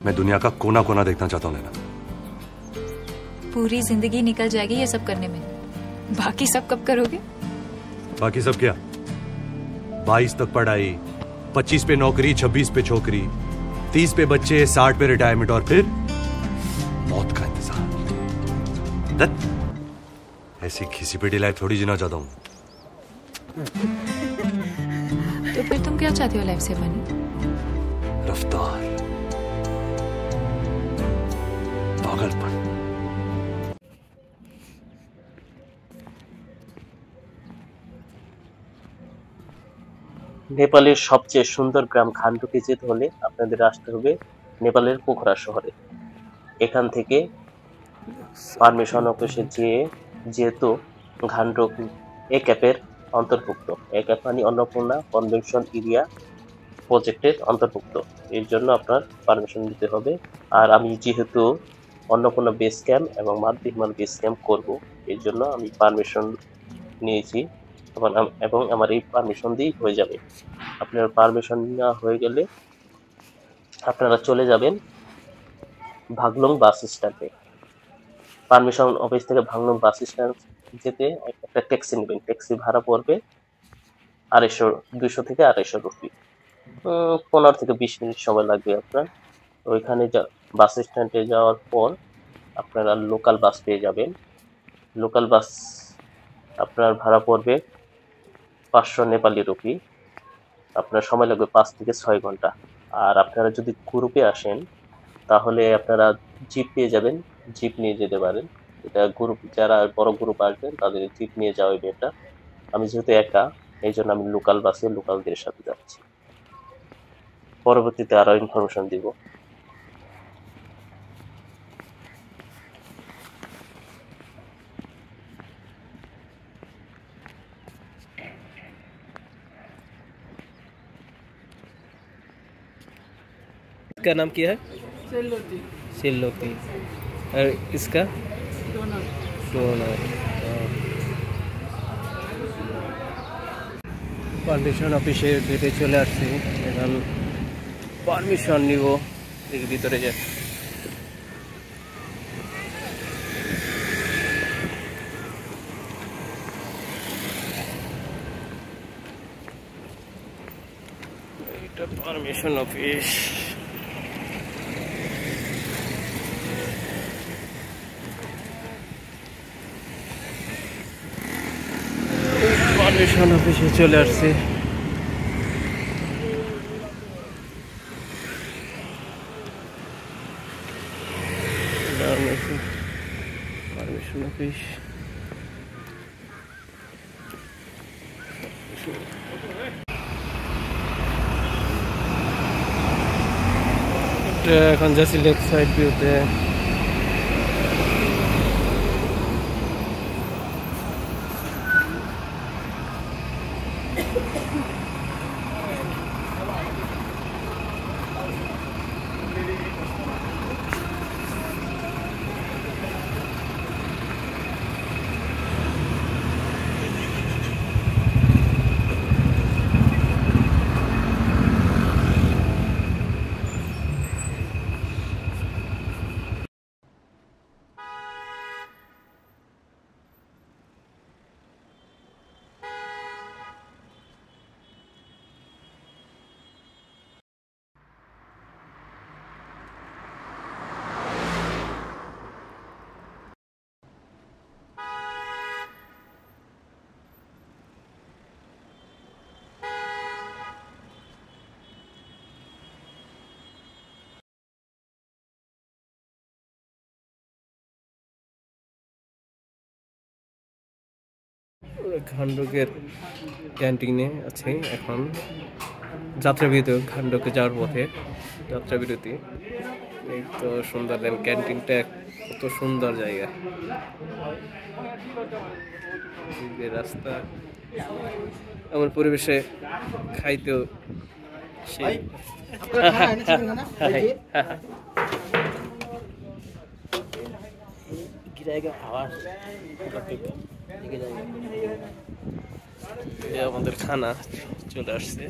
मैं दुनिया का कोना कोना देखना चाहता हूँ नैना। पूरी जिंदगी निकल जाएगी ये सब करने में, बाकी सब कब करोगे? बाकी सब क्या? 22 तक पढ़ाई, 25 पे नौकरी, 26 पे छोकरी, 30 पे बच्चे, 60 पे रिटायरमेंट और फिर मौत का इंतजार। ऐसी घिसी पिटी लाइफ थोड़ी जीना चाहता हूँ। तो फिर तुम क्या चाहते हो लाइफ से बनी? रफ्तार, पागलपन। নেপালের সবচেয়ে সুন্দর গ্রাম ঘান্টুকে যেতে হলে আপনাদের আসতে হবে নেপালের পোখরা শহরে। এখান থেকে পারমিশন অফিসে যেহেতু ঘান্টুক এক্যাপের অন্তর্ভুক্ত, এক্যাপ মানে অন্নপূর্ণা কনভেনশন এরিয়া প্রজেক্টের অন্তর্ভুক্ত, এর জন্য আপনার পারমিশন নিতে হবে। আর আমি যেহেতু অন্নপূর্ণা বেস ক্যাম্প এবং মাতৃহিমাল বেস ক্যাম্প করবো, এর জন্য আমি পারমিশন নিয়েছি এবং আমার এই পারমিশন দিয়েই হয়ে যাবে। আপনার পারমিশন নেওয়া হয়ে গেলে আপনারা চলে যাবেন ভাগলং বাস স্ট্যান্ডে। পারমিশন অফিস থেকে ভাগলং বাস স্ট্যান্ড যেতে একটা ট্যাক্সি নেবেন। ট্যাক্সি ভাড়া পড়বে 200 থেকে 250 রুপি। 15 থেকে 20 মিনিট সময় লাগবে আপনার। ওইখানে বাস স্ট্যান্ডে যাওয়ার পর আপনারা লোকাল বাস পেয়ে যাবেন। লোকাল বাস আপনার ভাড়া পড়বে 500 নেপালি রুপি। আপনার সময় লাগবে 5 থেকে 6 ঘন্টা। আর আপনারা যদি গ্রুপে আসেন তাহলে আপনারা জিপ পেয়ে যাবেন, জিপ নিয়ে যেতে পারেন। এটা গ্রুপ, যারা বড় গ্রুপ আসবেন তাদের জিপ নিয়ে যাওয়াই বেটার। আমি যেহেতু একা, এই জন্য আমি লোকাল বাসে লোকালদের সাথে যাচ্ছি। পরবর্তীতে আরো ইনফরমেশন দিব। इसका नाम क्या है? सिल्लोती। और इसका डोनर। পারমিশন অফিসে গেটে চলে আসছি, এখন পারমিশন নিব, এর ভিতরে যাই। এটা পারমিশন অফিস। পারমিশন অফিসে চলে আসছে। পারমিশন অফিস এখন যাচ্ছি লেক সাইড ভিউতে। ঘান্ডকের ক্যান্টিনে আছে এখন, যাত্রাবিরতি। ঘান্ডকে যাওয়ার পথে যাত্রাবিরতি। এই তো সুন্দর ক্যান্টিনটা, কত সুন্দর জায়গা। রাস্তা আমার পরিবেশে খাইতেও সেই আমাদের খানা চলে আসছে।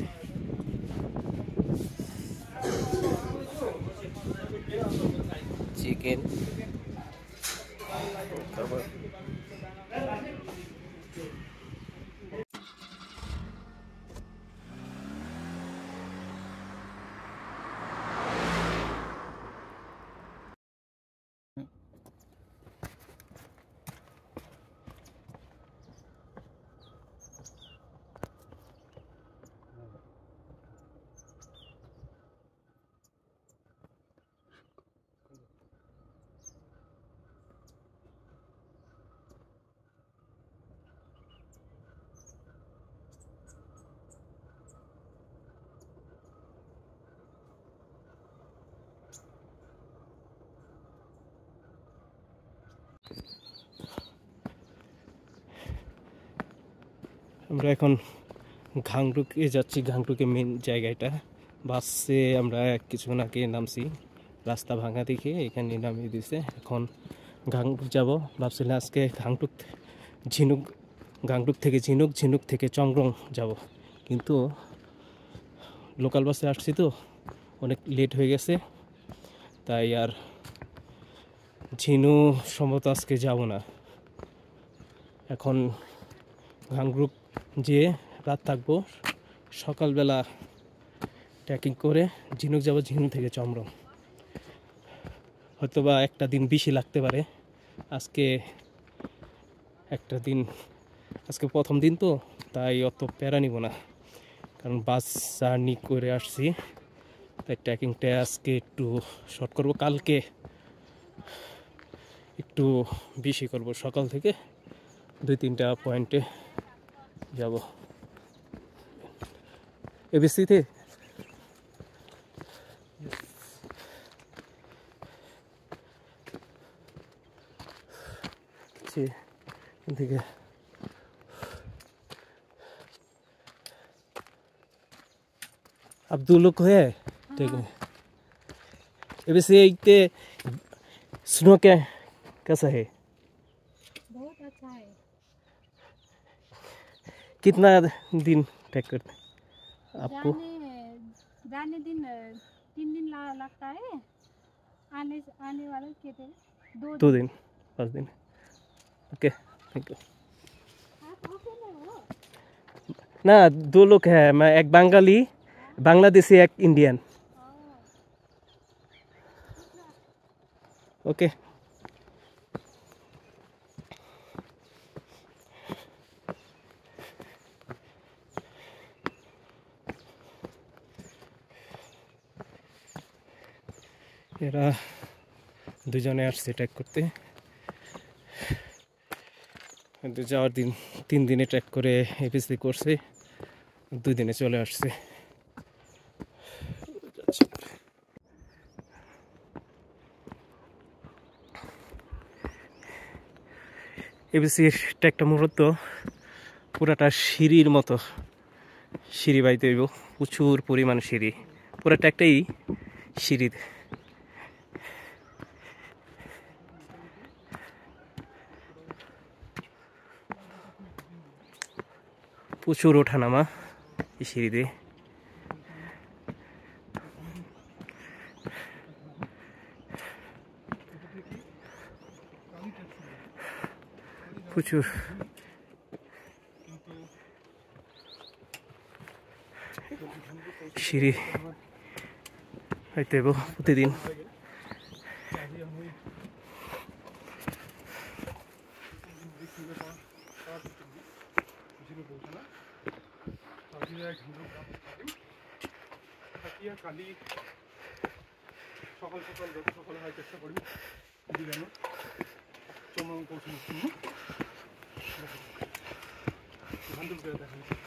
চিকেন খাবার। আমরা এখন ঘাংটুকে যাচ্ছি। ঘাংটুকে মেন জায়গাটা বাসে আমরা কিছুক্ষণ আগে নামছি, রাস্তা ভাঙা দেখে এখানে নামিয়ে দিয়েছে। এখন ঘাংটুক যাব ভাবছিলাম আজকে গাংটুক থেকে ঝিনুক, ঝিনুক থেকে চংগ্রং যাব, কিন্তু লোকাল বাসে আসছি তো অনেক লেট হয়ে গেছে, তাই আর ঝিনু সম্ভবত আজকে যাব না। এখন গাংটুক যেয়ে রাত থাকবো, সকালবেলা ট্রেকিং করে ঝিনুক যাব, ঝিনুক থেকে চংগ্রং। হয়তোবা একটা দিন বেশি লাগতে পারে। আজকে প্রথম দিন তো, তাই অত প্যারা নিব না, কারণ বাস জার্নি করে আসছি, তাই ট্রেকিংটা আজকে একটু শর্ট করব। কালকে একটু বেশি করব, সকাল থেকে 2-3টা পয়েন্টে যাব। এবিসিতে থেকে अब्दुल को है ठीक है। वैसे इतने स्नो क्या कैसा है? बहुत अच्छा है। कितना दिन ट्रैक करते आपको? जाने दिन 3 दिन लगता है, आने वाले कितने 2 दिन 5 दिन। Okay thank you. आप अकेले हो? ना 2 लोग हैं, मैं एक बंगाली, बांग्लादेशी, एक इंडियन। ओके এরা দুজনে আসছে ট্রেক করতে। যাওয়ার দিন 3 দিনে ট্রেক করে এপিসি করছে, 2 দিনে চলে আসছে। এবিসির ট্রেকটা মূলত পুরাটা সিঁড়ির মতো, সিঁড়ি বাইতে হইব, প্রচুর পরিমাণ সিঁড়ি, পুরা ট্রেকটাই সিঁড়ি। প্রচুর ওঠানামা এই সিঁড়িতে। প্রচুর সিঁড়ি হইতে প্রতিদিন। কালি সকাল সকাল যত সকালে হয় চেষ্টা করি যদি যেন চমন পৌঁছানোর জন্য ঘান্টুক দেখা যায়।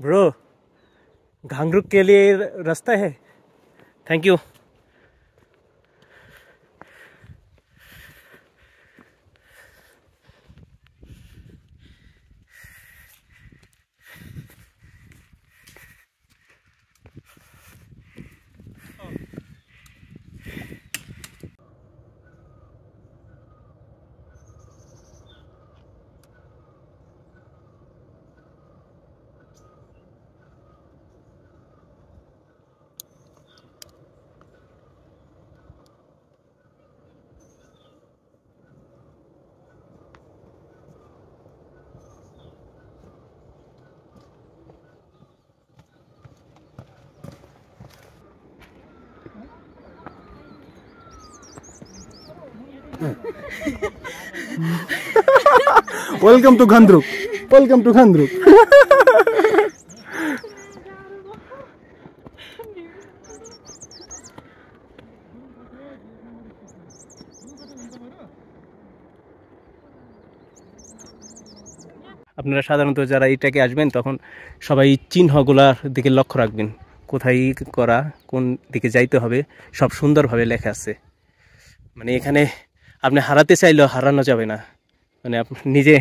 ब्रो घांगरुक के लिए रास्ता है? Thank you. Welcome to Khandruk, welcome to Khandruk. আপনারা সাধারণত যারা এটাকে আসবেন তখন সবাই চিহ্নগুলার দিকে লক্ষ্য রাখবেন, কোথায় করা, কোন দিকে যাইতে হবে, সব সুন্দরভাবে লেখা আছে। মানে এখানে আপনি হারাতে চাইলেও হারানো যাবে না, মানে আপনি নিজে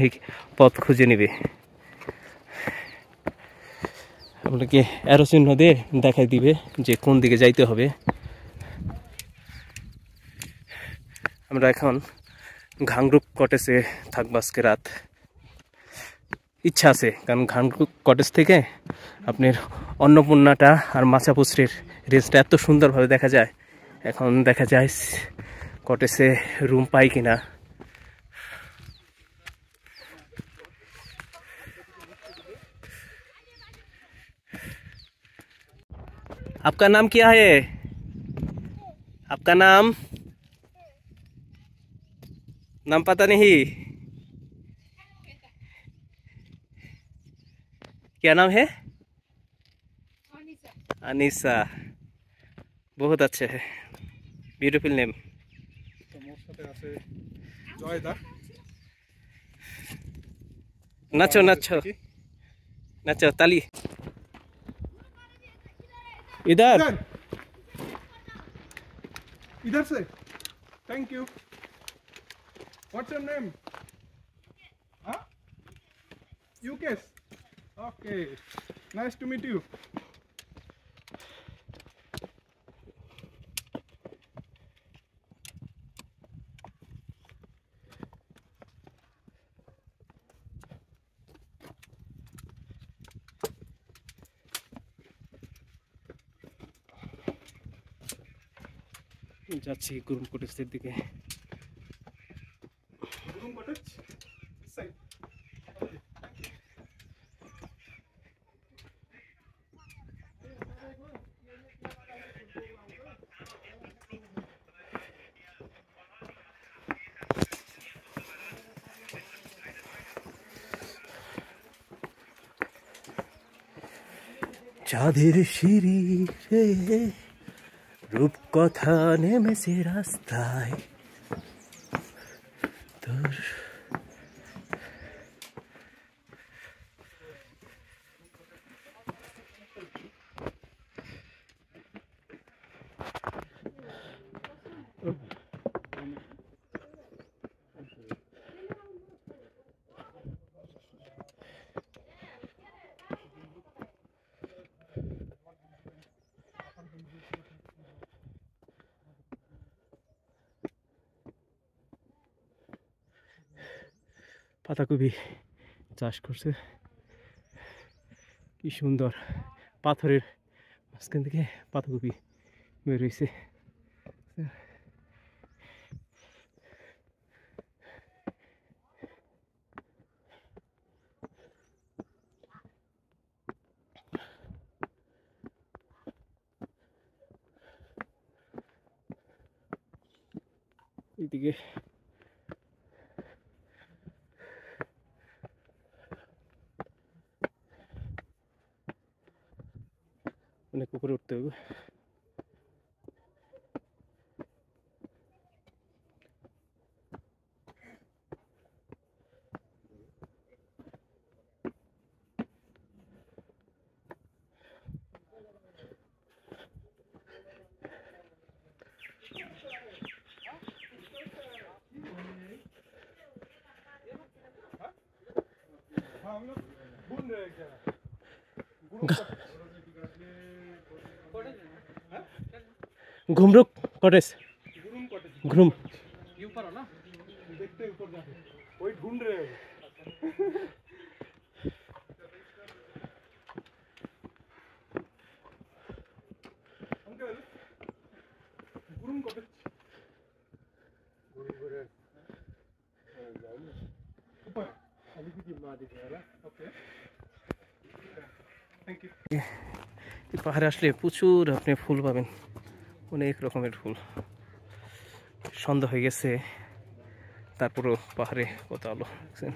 পথ খুঁজে নেবে। আপনাকে অ্যারো চিহ্ন দিয়ে দেখাই দিবে যে কোন দিকে যাইতে হবে। আমরা এখন ঘাংরুক কটেজে থাকবো আজকে রাত। ইচ্ছা আছে, কারণ ঘাংরুক কটেজ থেকে আপনার অন্নপূর্ণাটা আর মাচাপুছড়ির রেঞ্জটা এত সুন্দরভাবে দেখা যায়। এখন দেখা যায় কটেজে রুম পাই কিনা। आपका नाम क्या है? आपका नाम पता नहीं, क्या नाम है? अनीसा। बहुत अच्छे है, ब्यूटीफुल नेम। नाचो नाचो नाचो, ताली। इधर इधर से। Thank you. What's your name? हाँ, यूकेश। Okay, nice to meet you. যাচ্ছি গুরুম কটেজের দিকে। गुरुम कॉटेज साइड। চাঁদের সিঁড়ি রে রূপকথা নেমেছে রাস্তায় তোর। পাতাকপি চাষ করছে, কি সুন্দর। পাথরের মাঝখান থেকে পাতাকপি বের হয়েছে। এইদিকে অনেক উপরে উঠতে হবে। घुमरुक कॉटेज, गुरुम कॉटेज। घुम ये ऊपर है ना, देखते ऊपर जाके वही ढूंढ रहे हैं। अंकल, गुरुम कॉटेज। ऊपर अभी की मार दी है ना। Okay, thank you. পাহাড়ে আসলে প্রচুর আপনি ফুল পাবেন, অনেক রকমের ফুল। সন্ধ্যা হয়ে গেছে, তারপরেও পাহাড়ে কত আলো দেখছেন।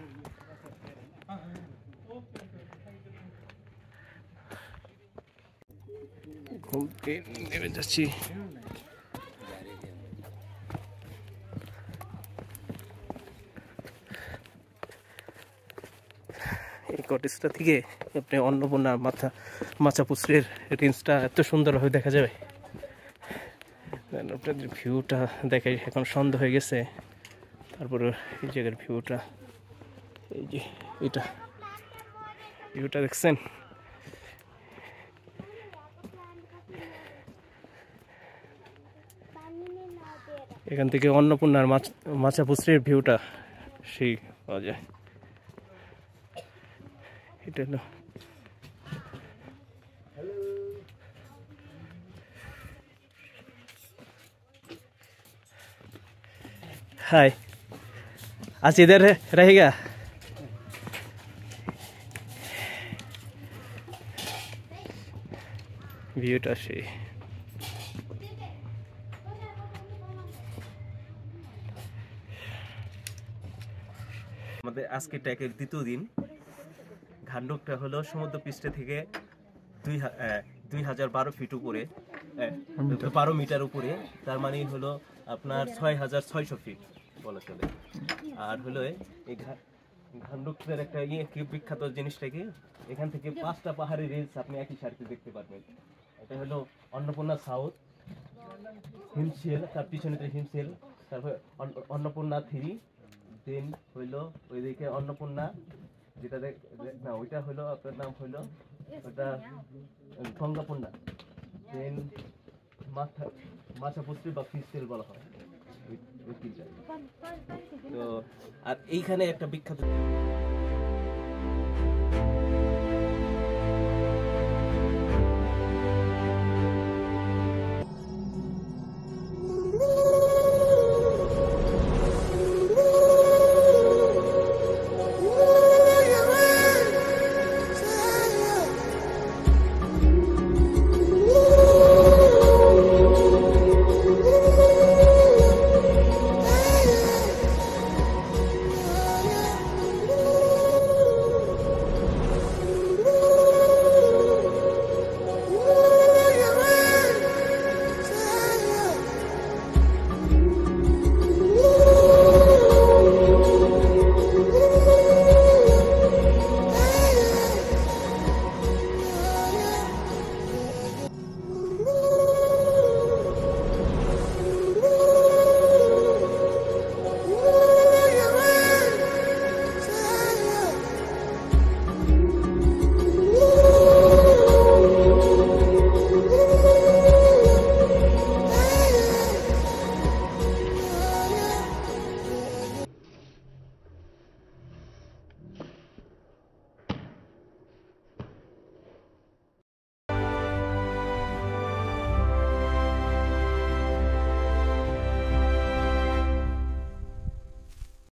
ঘুম থেকে নেমে যাচ্ছি। এই কটেজটা থেকে আপনি অন্নপূর্ণা মাচাপুচড়ের রেঞ্জটা এত সুন্দরভাবে দেখা যাবে। আপনাদের ভিউটা দেখাই, এখন সন্ধ্যা হয়ে গেছে, তারপরে এই জায়গার ভিউটা, এই যে এটা ভিউটা দেখছেন। এখান থেকে অন্নপূর্ণার মাচাপুচড়ের ভিউটা সেই পাওয়া যায়। এটা হলো हाय, आज इधर रहेगा। ভিউটা সেই। আমাদের আজকে ট্রেকের দ্বিতীয় দিন। ঘান্ডুকটা হলো সমুদ্র পৃষ্ঠ থেকে 2012 ফিট উপরে, 12 মিটার উপরে, তার মানে হলো আপনার 6600 ফিট বলা চলে। আর হলো এই ঘান্ডুকের একটা কি বিখ্যাত জিনিসটা কি, এখান থেকে 5টা পাহাড়ি রেঞ্জ আপনি একই সারিতে দেখতে পারবেন। এটা হলো অন্নপূর্ণা সাউথ হিমশিল, তার পিছনে হিমশিল, তারপর অন্নপূর্ণা 3, দেন হইলো ওইদিকে অন্নপূর্ণা, যেটা না ওইটা হলো আপনার নাম হইলো ওটা গঙ্গাপূর্ণা, দেন মাচাপুচড়ি বা ফিশটেল বলা হয়। তো আর এইখানে একটা বিখ্যাত